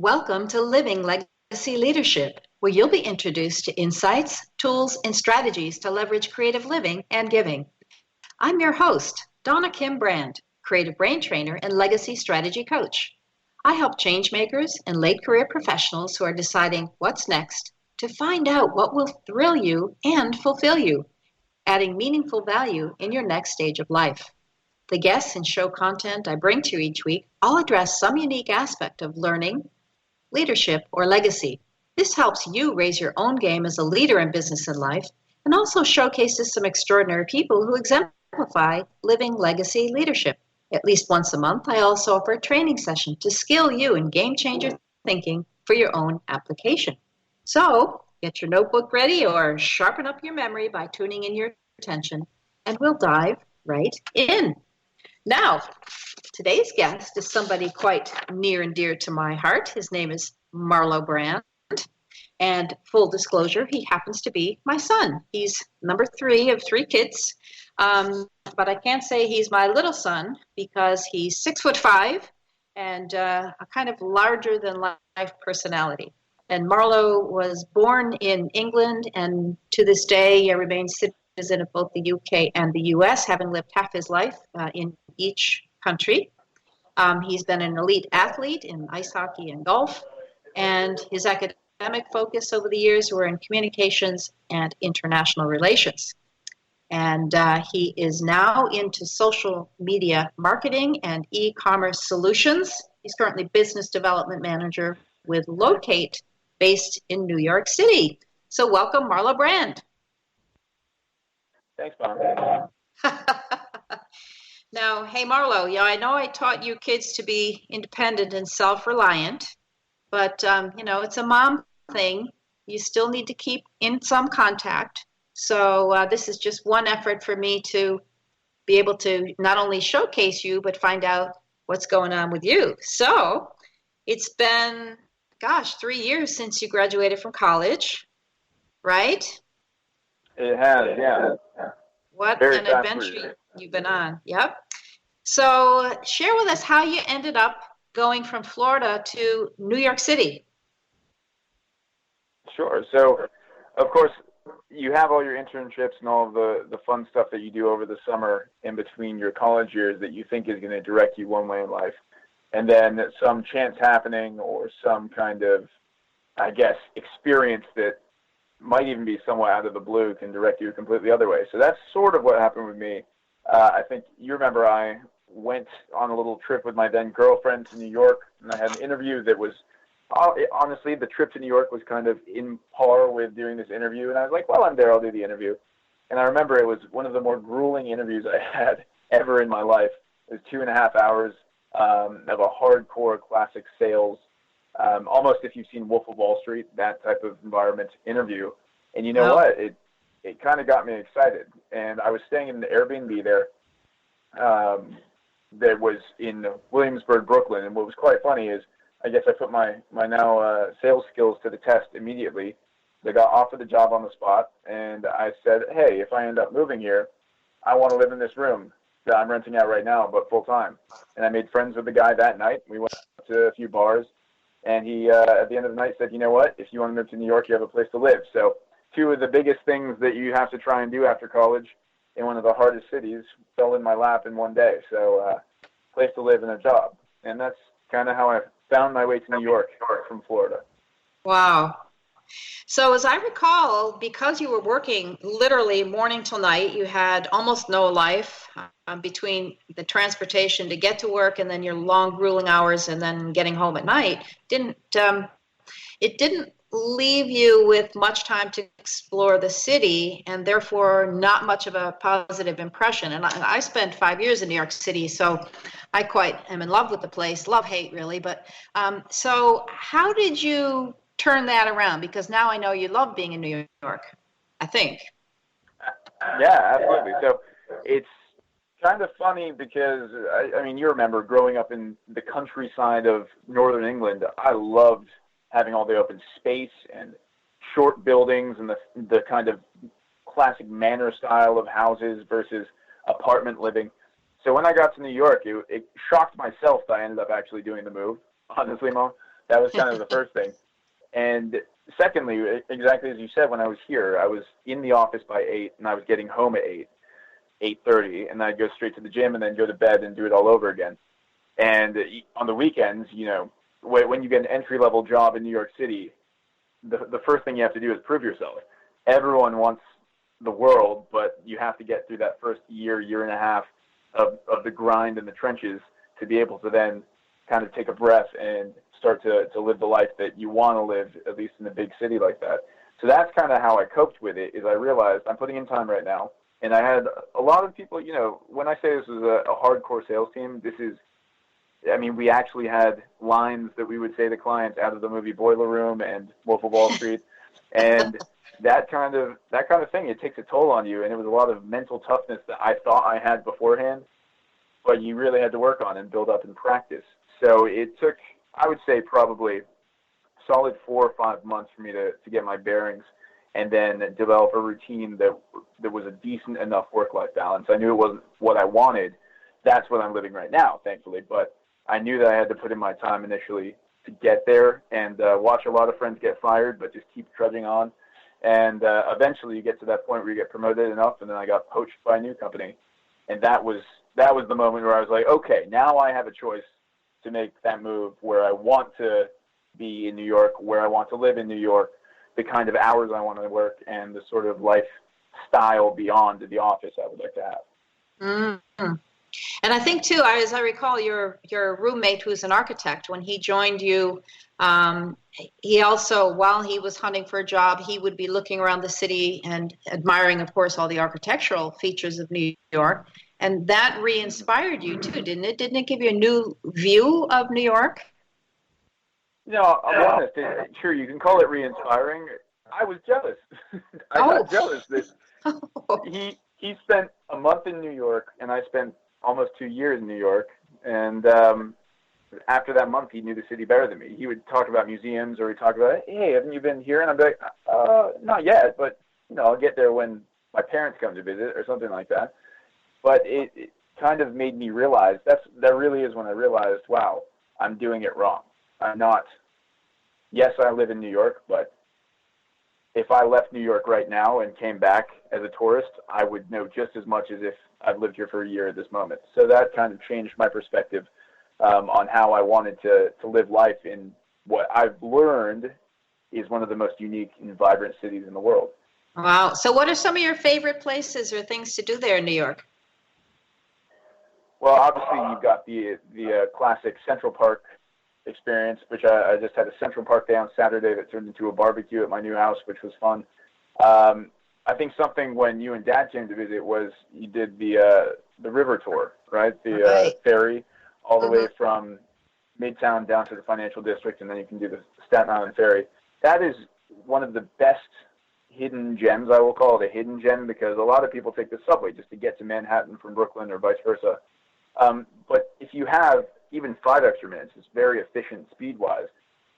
Welcome to Living Legacy Leadership, where you'll be introduced to insights, tools, and strategies to leverage creative living and giving. I'm your host, Donna Kim Brand, creative brain trainer and legacy strategy coach. I help changemakers and late career professionals who are deciding what's next to find out what will thrill you and fulfill you, adding meaningful value in your next stage of life. The guests and show content I bring to you each week all address some unique aspect of learning, leadership, or legacy. This helps you raise your own game as a leader in business and life, and also showcases some extraordinary people who exemplify living legacy leadership. At least once a month, I also offer a training session to skill you in game changer thinking for your own application. So, get your notebook ready or sharpen up your memory by tuning in your attention, and we'll dive right in. Now, today's guest is somebody quite near and dear to my heart. His name is Marlowe Brand. And full disclosure, he happens to be my son. He's number 3 of 3 kids. But I can't say he's my little son because he's 6'5" and a kind of larger than life personality. And Marlowe was born in England, and to this day he remains citizen of both the UK and the US, having lived half his life in each country. He's been an elite athlete in ice hockey and golf, and his academic focus over the years were in communications and international relations. And he is now into social media marketing and e-commerce solutions. He's currently business development manager with Locate, based in New York City. So welcome, Marlowe Brand. Thanks, Bob. Now, hey, Marlowe, I know I taught you kids to be independent and self-reliant, but, it's a mom thing. You still need to keep in some contact. So this is just one effort for me to be able to not only showcase you, but find out what's going on with you. So it's been, 3 years since you graduated from college, right? It has, yeah. What Very an adventure you've been on. Yep. So share with us how you ended up going from Florida to New York City. Sure. So, of course, you have all your internships and all of the fun stuff that you do over the summer in between your college years that you think is going to direct you one way in life. And then some chance happening or some kind of, experience that might even be somewhat out of the blue can direct you a completely other way. So that's sort of what happened with me. I think you remember I went on a little trip with my then girlfriend to New York, and I had an interview that was, honestly, the trip to New York was kind of in par with doing this interview. And I was like, well, I'm there, I'll do the interview. And I remember it was one of the more grueling interviews I had ever in my life. It was 2.5 hours of a hardcore classic sales, almost if you've seen Wolf of Wall Street, that type of environment interview. And you know what? It kind of got me excited. And I was staying in an Airbnb there that was in Williamsburg, Brooklyn. And what was quite funny is I put my now sales skills to the test immediately. They got offered the job on the spot. And I said, hey, if I end up moving here, I want to live in this room that I'm renting out right now, but full time. And I made friends with the guy that night. We went to a few bars. And he, at the end of the night, said, you know what, if you want to move to New York, you have a place to live. So 2 of the biggest things that you have to try and do after college in one of the hardest cities fell in my lap in one day. So place to live and a job. And that's kind of how I found my way to New York from Florida. Wow. So as I recall, because you were working literally morning till night, you had almost no life between the transportation to get to work and then your long, grueling hours and then getting home at night. It didn't leave you with much time to explore the city and therefore not much of a positive impression. And I spent 5 years in New York City, so I quite am in love with the place. Love, hate, really. But so how did you turn that around? Because now I know you love being in New York, I think. Yeah, absolutely. So it's kind of funny because, you remember growing up in the countryside of northern England, I loved having all the open space and short buildings and the kind of classic manor style of houses versus apartment living. So when I got to New York, it shocked myself that I ended up actually doing the move, honestly, Mom. That was kind of the first thing. And secondly, exactly as you said, when I was here, I was in the office by 8, and I was getting home at 8:30, and I'd go straight to the gym and then go to bed and do it all over again. And on the weekends, when you get an entry-level job in New York City, the first thing you have to do is prove yourself. Everyone wants the world, but you have to get through that first year and a half of the grind in the trenches to be able to then kind of take a breath and start to live the life that you want to live, at least in a big city like that. So that's kind of how I coped with it, is I realized I'm putting in time right now. And I had a lot of people, when I say this is a hardcore sales team, we actually had lines that we would say to clients out of the movie Boiler Room and Wolf of Wall Street. And that kind of thing, it takes a toll on you. And it was a lot of mental toughness that I thought I had beforehand, but you really had to work on and build up in practice. So it took, I would say, probably solid 4 or 5 months for me to get my bearings and then develop a routine that was a decent enough work-life balance. I knew it wasn't what I wanted. That's what I'm living right now, thankfully. But I knew that I had to put in my time initially to get there, and watch a lot of friends get fired, but just keep trudging on. And eventually you get to that point where you get promoted enough, and then I got poached by a new company. And that was the moment where I was like, okay, now I have a choice to make that move where I want to be in New York, where I want to live in New York, the kind of hours I want to work, and the sort of lifestyle beyond the office I would like to have. Mm-hmm. And I think, too, as I recall, your roommate, who's an architect, when he joined you, he also, while he was hunting for a job, he would be looking around the city and admiring, of course, all the architectural features of New York. And that re-inspired you, too, didn't it? Didn't it give you a new view of New York? I'll be honest. Sure, you can call it re-inspiring. I was jealous. I got jealous that he spent a month in New York, and I spent almost 2 years in New York. And after that month, he knew the city better than me. He would talk about museums, or he'd talk about, hey, haven't you been here? And I'd be like, not yet, but I'll get there when my parents come to visit or something like that. But it kind of made me realize that really is when I realized, wow, I'm doing it wrong. I'm not. Yes, I live in New York, but if I left New York right now and came back as a tourist, I would know just as much as if I've lived here for a year at this moment. So that kind of changed my perspective on how I wanted to live life in what I've learned is one of the most unique and vibrant cities in the world. Wow. So what are some of your favorite places or things to do there in New York? Well, obviously you've got the classic Central Park experience, which I just had a Central Park day on Saturday that turned into a barbecue at my new house, which was fun. I think something when you and Dad came to visit was you did the river tour, right? The ferry all the way from Midtown down to the financial district, and then you can do the Staten Island ferry. That is one of the best hidden gems, I will call it a hidden gem, because a lot of people take the subway just to get to Manhattan from Brooklyn or vice versa. But if you have even 5 extra minutes, it's very efficient speed-wise.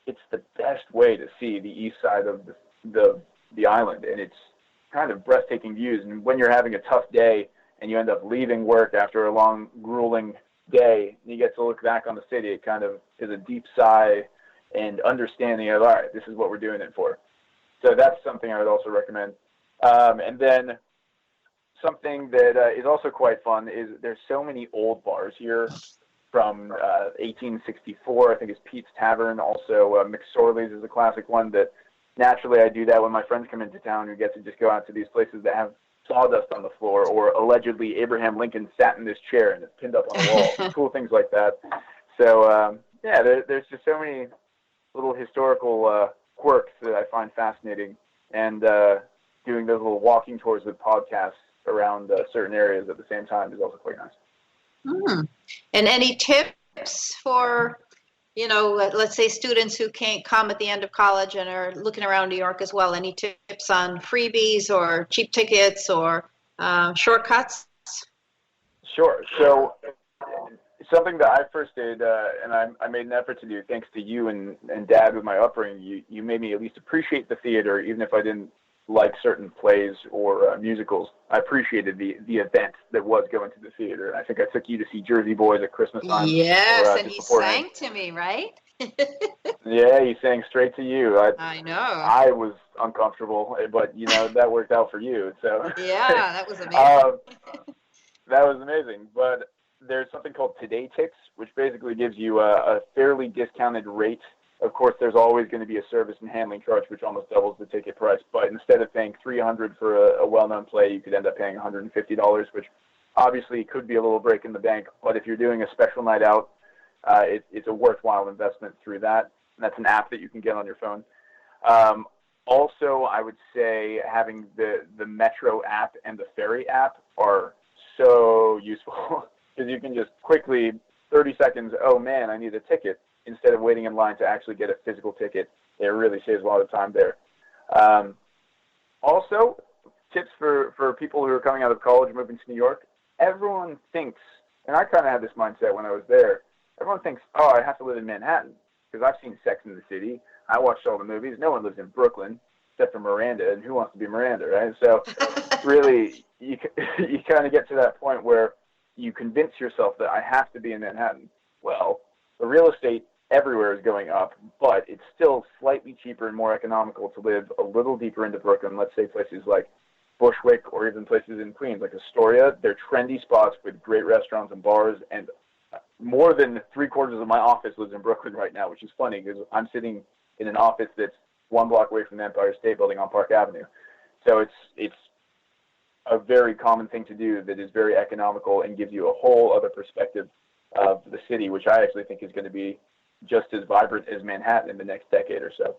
It's the best way to see the east side of the island, and it's kind of breathtaking views. And when you're having a tough day and you end up leaving work after a long, grueling day, and you get to look back on the city, it kind of is a deep sigh and understanding of, all right, this is what we're doing it for. So that's something I would also recommend. And then something that is also quite fun is there's so many old bars here from 1864. I think it's Pete's Tavern. Also, McSorley's is a classic one that naturally I do that when my friends come into town. We get to just go out to these places that have sawdust on the floor, or allegedly Abraham Lincoln sat in this chair and it's pinned up on the wall. Cool things like that. So, there's just so many little historical quirks that I find fascinating. And doing those little walking tours with podcasts around certain areas at the same time is also quite nice. And any tips for, let's say students who can't come at the end of college and are looking around New York as well? Any tips on freebies or cheap tickets or shortcuts? Sure. So something that I first did, and I made an effort to do, thanks to you and Dad with my upbringing, you made me at least appreciate the theater, even if I didn't like certain plays or musicals. I appreciated the event that was going to the theater. And I think I took you to see Jersey Boys at Christmas time. Yes, and he sang to me, right? Yeah, he's saying straight to you. I know. I was uncomfortable, but that worked out for you. So Yeah, that was amazing. um, that was amazing. But there's something called Today Ticks, which basically gives you a fairly discounted rate. Of course, there's always going to be a service and handling charge, which almost doubles the ticket price. But instead of paying $300 for a well-known play, you could end up paying $150, which obviously could be a little break in the bank. But if you're doing a special night out, it's a worthwhile investment through that. And that's an app that you can get on your phone. Also, I would say having the Metro app and the Ferry app are so useful because you can just quickly, 30 seconds, oh man, I need a ticket, instead of waiting in line to actually get a physical ticket. It really saves a lot of time there. Also, tips for people who are coming out of college, moving to New York. Everyone thinks, and I kind of had this mindset when I was there, everyone thinks, oh, I have to live in Manhattan because I've seen Sex and the City. I watched all the movies. No one lives in Brooklyn except for Miranda, and who wants to be Miranda, right? So really, you kind of get to that point where you convince yourself that I have to be in Manhattan. Well, the real estate everywhere is going up, but it's still slightly cheaper and more economical to live a little deeper into Brooklyn. Let's say places like Bushwick or even places in Queens like Astoria. They're trendy spots with great restaurants and bars, and more than 3/4 of my office lives in Brooklyn right now, which is funny because I'm sitting in an office that's 1 block away from the Empire State Building on Park Avenue. So it's a very common thing to do that is very economical and gives you a whole other perspective of the city, which I actually think is going to be just as vibrant as Manhattan in the next decade or so.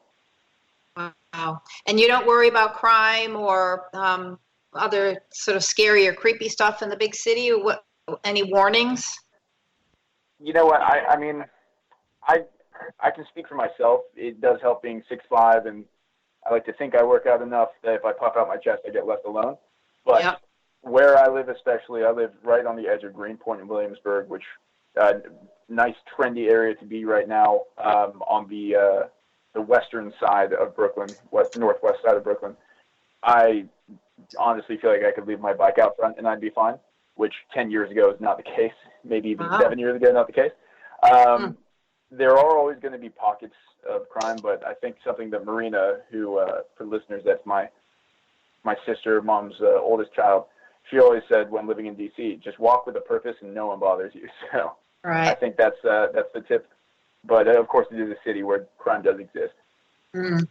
Wow. And you don't worry about crime or other sort of scary or creepy stuff in the big city? What? Any warnings? You know what? I mean, I can speak for myself. It does help being 6'5", and I like to think I work out enough that if I pop out my chest, I get left alone. But Yep. where I live, especially, I live right on the edge of Greenpoint in Williamsburg, which nice trendy area to be right now, on the western side of Brooklyn, northwest side of Brooklyn. I honestly feel like I could leave my bike out front and I'd be fine, which 10 years ago is not the case. Maybe even 7 years ago, not the case. There are always going to be pockets of crime, but I think something that Marina, who, for listeners, that's my sister, mom's oldest child, she always said when living in D.C., just walk with a purpose and no one bothers you. So Right. I think that's the tip. But of course, it is a city where crime does exist. Mm.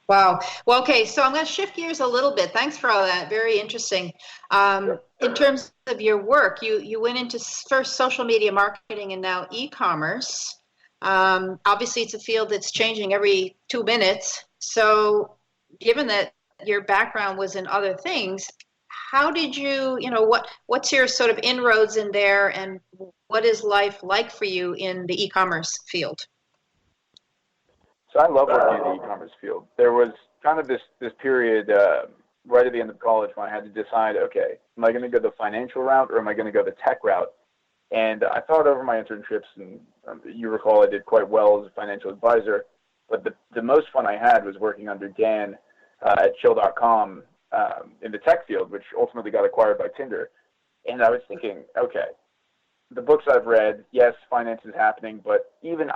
Wow. Well, okay, so I'm going to shift gears a little bit. Thanks for all that. Very interesting. Sure. In terms of your work, you went into first social media marketing and now e-commerce. Obviously, it's a field that's changing every 2 minutes. So given that your background was in other things, how did you, what's your sort of inroads in there, and what is life like for you in the e-commerce field? So I love working in the e-commerce field. There was kind of this period right at the end of college when I had to decide, okay, am I going to go the financial route or am I going to go the tech route? And I thought over my internships, and you recall I did quite well as a financial advisor, but the most fun I had was working under Dan at Chill.com in the tech field, which ultimately got acquired by Tinder. And I was thinking, okay, the books I've read, yes, finance is happening, but even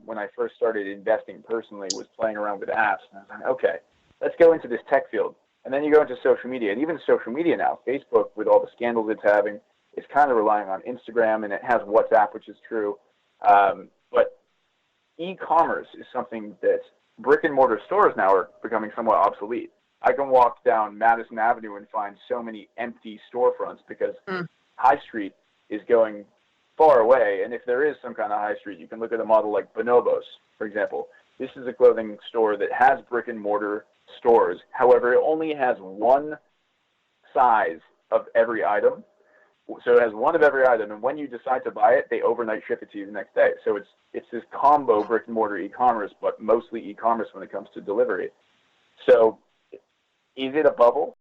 when I first started investing personally, was playing around with apps. And I was like, okay, let's go into this tech field. And then you go into social media, and even social media now, Facebook, with all the scandals it's having, is kind of relying on Instagram, and it has WhatsApp, which is true. But e-commerce is something that brick and mortar stores now are becoming somewhat obsolete. I can walk down Madison Avenue and find so many empty storefronts because High Street is going far away. And if there is some kind of high street, you can look at a model like Bonobos, for example. This is a clothing store that has brick and mortar stores. However, it only has one size of every item. So it has one of every item, and when you decide to buy it, they overnight ship it to you the next day. So it's this combo brick and mortar e-commerce, but mostly e-commerce when it comes to delivery. So is it a bubble?